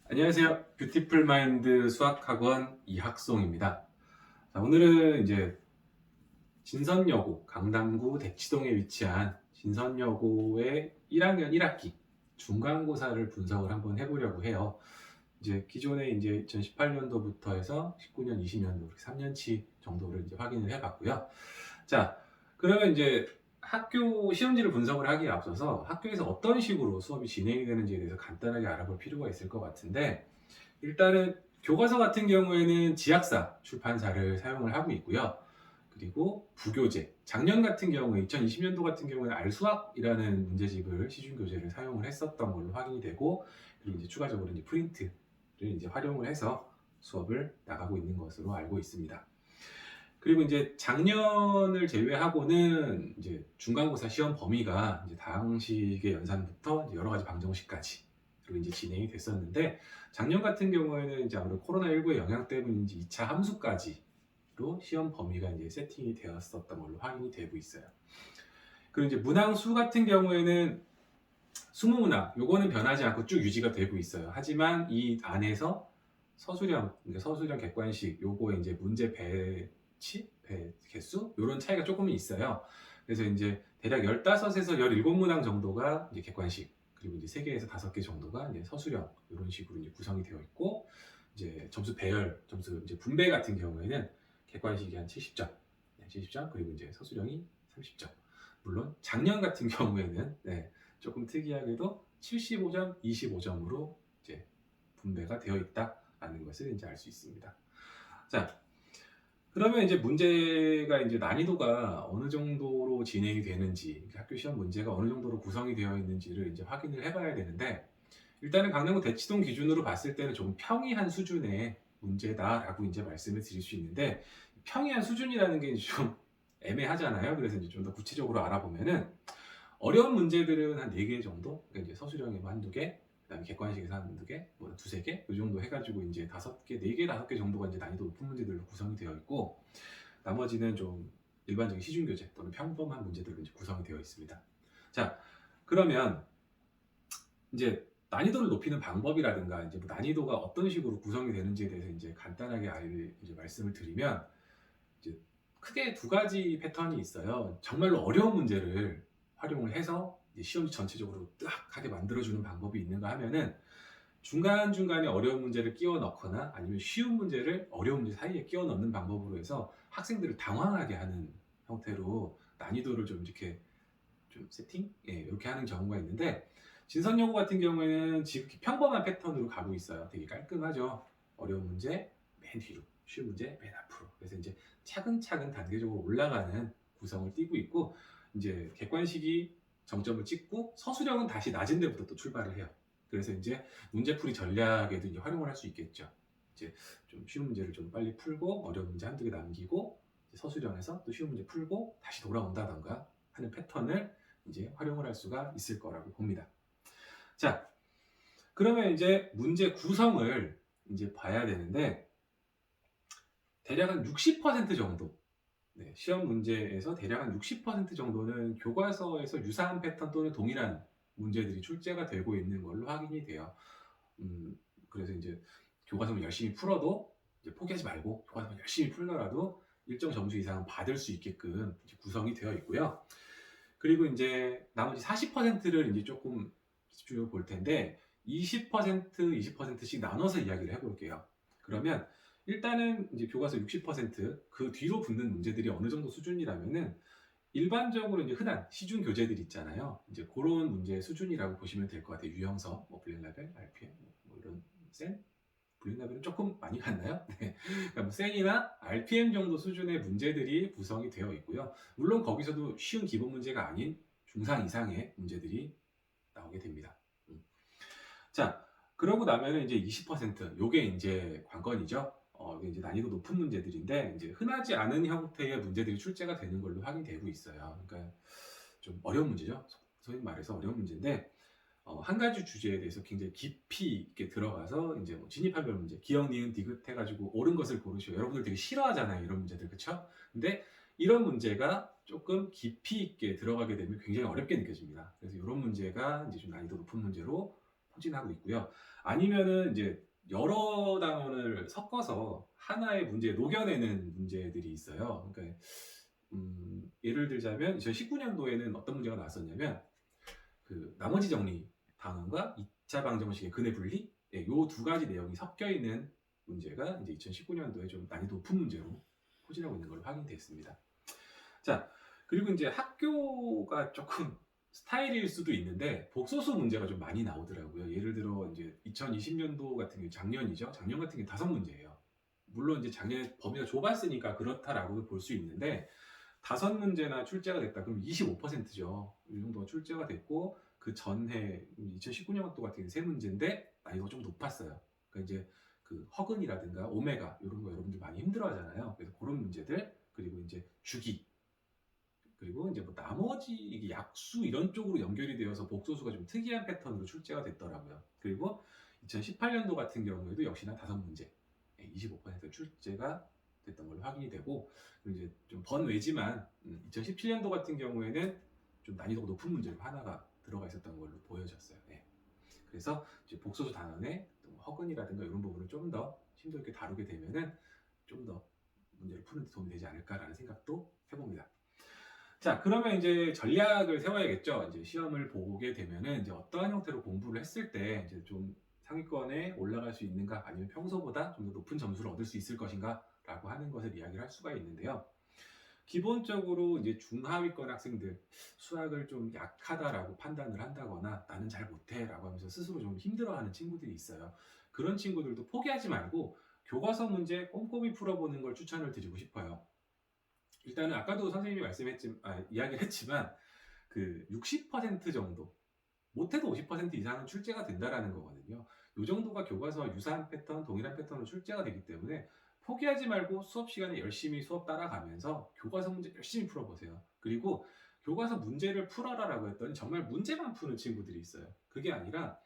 안녕하세요. 뷰티풀 마인드 수학학원 이학송입니다. 자, 오늘은 이제 진선여고, 강남구 대치동에 위치한 진선여고의 1학년 1학기 중간고사를 분석을 한번 해보려고 해요. 이제 기존에 이제 2018년도부터 해서 19년, 20년도 3년치 정도를 이제 확인을 해봤고요. 자, 그러면 이제 학교 시험지를 분석을 하기에 앞서서 학교에서 어떤 식으로 수업이 진행이 되는지에 대해서 간단하게 알아볼 필요가 있을 것 같은데, 일단은 교과서 같은 경우에는 지약사 출판사를 사용을 하고 있고요. 그리고 부교재, 작년 같은 경우에 2020년도 같은 경우에는 알수학이라는 문제집을 시중교재를 사용을 했었던 걸로 확인이 되고, 그리고 이제 추가적으로 이제 프린트를 이제 활용을 해서 수업을 나가고 있는 것으로 알고 있습니다. 그리고 이제 작년을 제외하고는 이제 중간고사 시험 범위가 이제 다항식의 연산부터 이제 여러 가지 방정식까지 그리고 이제 진행이 됐었는데, 작년 같은 경우에는 이제 아무래도 코로나19의 영향 때문인지 2차 함수까지로 시험 범위가 이제 세팅이 되었었던 걸로 확인이 되고 있어요. 그리고 이제 문항수 같은 경우에는 20문항 요거는 변하지 않고 쭉 유지가 되고 있어요. 하지만 이 안에서 서술형, 그러니까 서술형 객관식 요거에 이제 문제 배치, 배 개수 요런 차이가 조금은 있어요. 그래서 이제 대략 15에서 17문항 정도가 이제 객관식, 그리고 이제 3개에서 5개 정도가 이제 서술형 이런 식으로 이제 구성이 되어 있고, 이제 점수 배열, 점수 이제 분배 같은 경우에는 객관식이 한 70점, 70점, 그리고 이제 서술형이 30점. 물론 작년 같은 경우에는 조금 특이하게도 75점, 25점으로 이제 분배가 되어 있다라는 것을 이제 알 수 있습니다. 자, 그러면 이제 문제가 이제 난이도가 어느 정도로 진행이 되는지, 학교 시험 문제가 어느 정도로 구성이 되어 있는지를 이제 확인을 해봐야 되는데, 일단은 강남구 대치동 기준으로 봤을 때는 좀 평이한 수준의 문제다라고 이제 말씀을 드릴 수 있는데, 평이한 수준이라는 게 좀 애매하잖아요. 그래서 이제 좀 더 구체적으로 알아보면은 어려운 문제들은 한 4개 정도, 그러니까 이제 서술형에 뭐 한두 개, 그다음에 객관식에서 한두 개, 뭐 두세 개, 이 정도 해가지고 이제 5개, 4개, 5개 정도가 이제 난이도 높은 문제들로 구성이 되어 있고, 나머지는 좀 일반적인 시중교재 또는 평범한 문제들로 이제 구성이 되어 있습니다. 자, 그러면 이제 난이도를 높이는 방법이라든가 이제 뭐 난이도가 어떤 식으로 구성이 되는지에 대해서 이제 간단하게 이제 말씀을 드리면, 이제 크게 두 가지 패턴이 있어요. 정말로 어려운 문제를 활용을 해서 이제 시험지 전체적으로 뜨악하게 만들어주는 방법이 있는가 하면은, 중간중간에 어려운 문제를 끼워 넣거나 아니면 쉬운 문제를 어려운 문제 사이에 끼워 넣는 방법으로 해서 학생들을 당황하게 하는 형태로 난이도를 좀 이렇게 좀 세팅? 이렇게 하는 경우가 있는데, 진선여고 같은 경우에는 지극히 평범한 패턴으로 가고 있어요. 되게 깔끔하죠. 어려운 문제 맨 뒤로, 쉬운 문제 맨 앞으로. 그래서 이제 차근차근 단계적으로 올라가는 구성을 띠고 있고, 이제 객관식이 정점을 찍고 서술형은 다시 낮은 데부터 또 출발을 해요. 그래서 이제 문제풀이 전략에도 이제 활용을 할 수 있겠죠. 이제 좀 쉬운 문제를 좀 빨리 풀고 어려운 문제 한두 개 남기고, 서술형에서 또 쉬운 문제 풀고 다시 돌아온다던가 하는 패턴을 이제 활용을 할 수가 있을 거라고 봅니다. 자, 그러면 이제 문제 구성을 이제 봐야 되는데, 대략 한 60% 정도, 시험 문제에서 대략 한 60% 정도는 교과서에서 유사한 패턴 또는 동일한 문제들이 출제가 되고 있는 걸로 확인이 돼요. 그래서 이제 교과서를 열심히 풀어도 이제 포기하지 말고 교과서를 열심히 풀더라도 일정 점수 이상은 받을 수 있게끔 이제 구성이 되어 있고요. 그리고 이제 나머지 40%를 이제 조금 집중적으로 볼 텐데, 20%, 20%씩 나눠서 이야기를 해볼게요. 그러면 일단은 이제 교과서 60%그 뒤로 붙는 문제들이 어느 정도 수준이라면은, 일반적으로 이제 흔한 시중 교재들 있잖아요. 이제 그런 문제 수준이라고 보시면 될 것 같아요. 유형서, 뭐 블랙라벨, RPM, 뭐 이런 센, 블랙라벨은 조금 많이 갔나요? 네. 그러니까 뭐 센이나 RPM 정도 수준의 문제들이 구성이 되어 있고요. 물론 거기서도 쉬운 기본 문제가 아닌 중상 이상의 문제들이 나오게 됩니다. 자, 그러고 나면은 이제 20% 요게 이제 관건이죠. 이게 이제 난이도 높은 문제들인데, 이제 흔하지 않은 형태의 문제들이 출제가 되는 걸로 확인되고 있어요. 그러니까 좀 어려운 문제죠. 소위 말해서 어려운 문제인데, 한 가지 주제에 대해서 굉장히 깊이 있게 들어가서 이제 뭐 진입한별 문제, 기억, 니은, 디귿 해가지고 옳은 것을 고르시오. 여러분들 되게 싫어하잖아요, 이런 문제들, 그쵸? 근데 이런 문제가 조금 깊이 있게 들어가게 되면 굉장히 어렵게 느껴집니다. 그래서 이런 문제가 이제 좀 난이도 높은 문제로 포진하고 있고요. 아니면은 이제 여러 단원을 섞어서 하나의 문제에 녹여내는 문제들이 있어요. 그러니까 예를 들자면 2019년도에는 어떤 문제가 나왔었냐면 그 나머지 정리 단원과 2차 방정식의 근의 분리, 예, 요두 가지 내용이 섞여 있는 문제가 이제 2019년도에 좀 난이도 높은 문제로 포진하고 있는 걸로 확인됐습니다. 자, 그리고 이제 학교가 조금 스타일일 수도 있는데 복소수 문제가 좀 많이 나오더라고요. 예를 들어 이제 2020년도 같은 경우 작년이죠. 작년 같은 게 5문제예요. 물론 이제 작년에 범위가 좁았으니까 그렇다라고 볼 수 있는데 5문제나 출제가 됐다. 그럼 25%죠. 이 정도가 출제가 됐고 그 전해 2019년도 같은 경우 3문제인데 난이도가 좀 높았어요. 그러니까 이제 그 허근이라든가 오메가 이런 거 여러분들 많이 힘들어하잖아요. 그래서 그런 문제들 그리고 이제 주기 그리고 이제 뭐 나머지 이게 약수 이런 쪽으로 연결이 되어서 복소수가 좀 특이한 패턴으로 출제가 됐더라고요. 그리고 2018년도 같은 경우에도 역시나 5문제 25% 출제가 됐던 걸로 확인이 되고 그리고 이제 좀 번외지만 2017년도 같은 경우에는 좀 난이도가 높은 문제로 하나가 들어가 있었던 걸로 보여졌어요. 네. 그래서 이제 복소수 단원의 허근이라든가 이런 부분을 좀 더 심도 있게 다루게 되면은 좀 더 문제를 푸는 데 도움이 되지 않을까라는 생각도 해봅니다. 자, 그러면 이제 전략을 세워야겠죠. 이제 시험을 보게 되면은 이제 어떠한 형태로 공부를 했을 때 이제 좀 상위권에 올라갈 수 있는가 아니면 평소보다 좀 더 높은 점수를 얻을 수 있을 것인가라고 하는 것을 이야기를 할 수가 있는데요. 기본적으로 이제 중하위권 학생들 수학을 좀 약하다라고 판단을 한다거나 나는 잘 못해라고 하면서 스스로 좀 힘들어하는 친구들이 있어요. 그런 친구들도 포기하지 말고 교과서 문제 꼼꼼히 풀어보는 걸 추천을 드리고 싶어요. 일단은 아까도 선생님이 이야기를 했지만 그 60% 정도 못해도 50% 이상은 출제가 된다라는 거거든요. 이 정도가 교과서와 유사한 패턴, 동일한 패턴으로 출제가 되기 때문에 포기하지 말고 수업 시간에 열심히 수업 따라가면서 교과서 문제 열심히 풀어보세요. 그리고 교과서 문제를 풀어라라고 했더니 정말 문제만 푸는 친구들이 있어요. 그게 아니라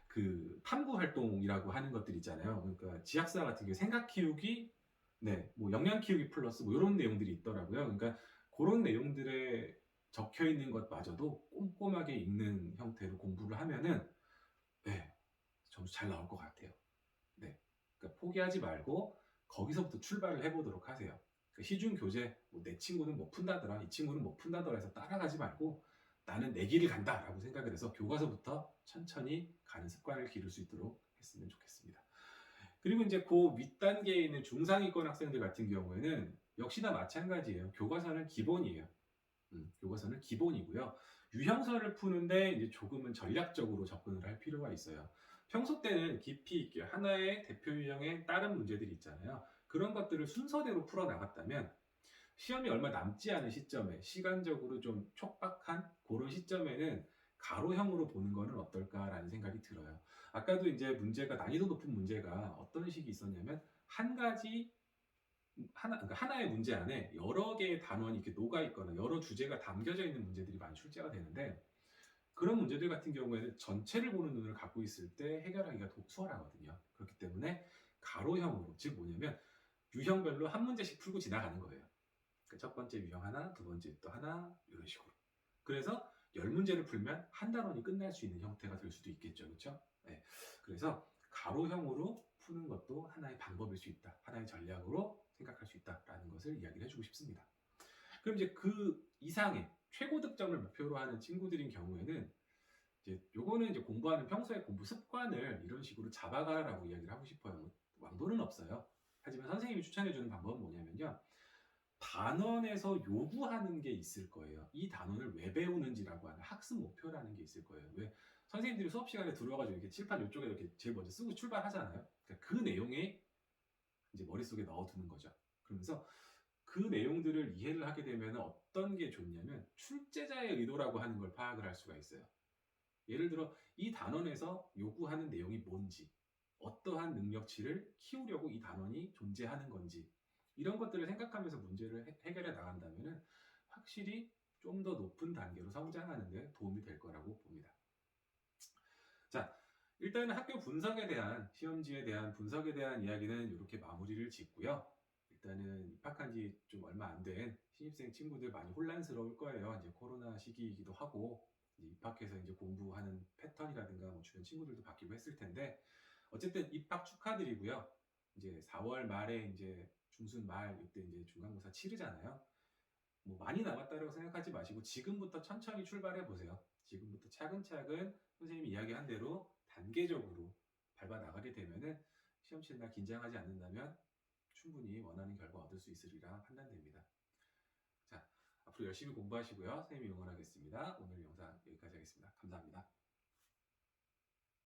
그 탐구 활동이라고 하는 것들 있잖아요. 그러니까 지학사 같은 경우 생각 키우기, 네, 뭐 역량 키우기 플러스 뭐 이런 내용들이 있더라고요. 그러니까 그런 내용들에 적혀 있는 것마저도 꼼꼼하게 읽는 형태로 공부를 하면은 네, 점수 잘 나올 것 같아요. 네, 그러니까 포기하지 말고 거기서부터 출발을 해보도록 하세요. 그러니까 시중 교재 뭐내 친구는 못 푼다더라, 이 친구는 못 푼다더라 해서 따라가지 말고 나는 내 길을 간다라고 생각을 해서 교과서부터 천천히 가는 습관을 기를 수 있도록 했으면 좋겠습니다. 그리고 이제 그 윗단계에 있는 중상위권 학생들 같은 경우에는 역시나 마찬가지예요. 교과서는 기본이에요. 교과서는 기본이고요. 유형설을 푸는데 이제 조금은 전략적으로 접근을 할 필요가 있어요. 평소 때는 깊이 있게 하나의 대표 유형의 다른 문제들이 있잖아요. 그런 것들을 순서대로 풀어 나갔다면 시험이 얼마 남지 않은 시점에 시간적으로 좀 촉박한 그런 시점에는 가로형으로 보는 거는 어떨까라는 생각이 들어요. 아까도 이제 문제가 난이도 높은 문제가 어떤 식이 있었냐면 한 가지 그러니까 하나의 문제 안에 여러 개의 단원이 이렇게 녹아 있거나 여러 주제가 담겨져 있는 문제들이 많이 출제가 되는데 그런 문제들 같은 경우에는 전체를 보는 눈을 갖고 있을 때 해결하기가 수월하거든요. 그렇기 때문에 가로형으로 즉 뭐냐면 유형별로 한 문제씩 풀고 지나가는 거예요. 그러니까 첫 번째 유형 하나, 두 번째 또 하나 이런 식으로. 그래서 10문제를 풀면 한 단원이 끝날 수 있는 형태가 될 수도 있겠죠. 그렇죠? 네. 그래서 가로형으로 푸는 것도 하나의 방법일 수 있다. 하나의 전략으로 생각할 수 있다라는 것을 이야기를 해주고 싶습니다. 그럼 이제 그 이상의 최고 득점을 목표로 하는 친구들인 경우에는 이제 요거는 이제 공부하는 평소의 공부 습관을 이런 식으로 잡아가라고 이야기를 하고 싶어요. 뭐 왕도는 없어요. 하지만 선생님이 추천해주는 방법은 뭐냐면요. 단원에서 요구하는 게 있을 거예요. 이 단원을 왜 배우는지라고 하는 학습 목표라는 게 있을 거예요. 왜 선생님들이 수업 시간에 들어와가지고 이렇게 칠판 이쪽에 이렇게 제일 먼저 쓰고 출발하잖아요. 그러니까 그 내용에 이제 머릿속에 넣어두는 거죠. 그러면서 그 내용들을 이해를 하게 되면 어떤 게 좋냐면 출제자의 의도라고 하는 걸 파악을 할 수가 있어요. 예를 들어 이 단원에서 요구하는 내용이 뭔지, 어떠한 능력치를 키우려고 이 단원이 존재하는 건지 이런 것들을 생각하면서 문제를 해결해 나간다면 확실히 좀 더 높은 단계로 성장하는 데 도움이 될 거라고 봅니다. 자, 일단은 학교 분석에 대한 시험지에 대한 분석에 대한 이야기는 이렇게 마무리를 짓고요. 일단은 입학한 지 좀 얼마 안 된 신입생 친구들 많이 혼란스러울 거예요. 이제 코로나 시기이기도 하고 이제 입학해서 이제 공부하는 패턴이라든가 뭐 주변 친구들도 바뀌고 했을 텐데 어쨌든 입학 축하드리고요. 이제 4월 말에 이제 중순 말 이때 이제 중간고사 치르잖아요. 뭐 많이 남았다고 생각하지 마시고 지금부터 천천히 출발해 보세요. 지금부터 차근차근 선생님이 이야기한 대로 단계적으로 밟아 나가게 되면은 시험 치는 날 긴장하지 않는다면 충분히 원하는 결과 얻을 수 있으리라 판단됩니다. 자, 앞으로 열심히 공부하시고요. 선생님이 응원하겠습니다. 오늘 영상 여기까지 하겠습니다. 감사합니다.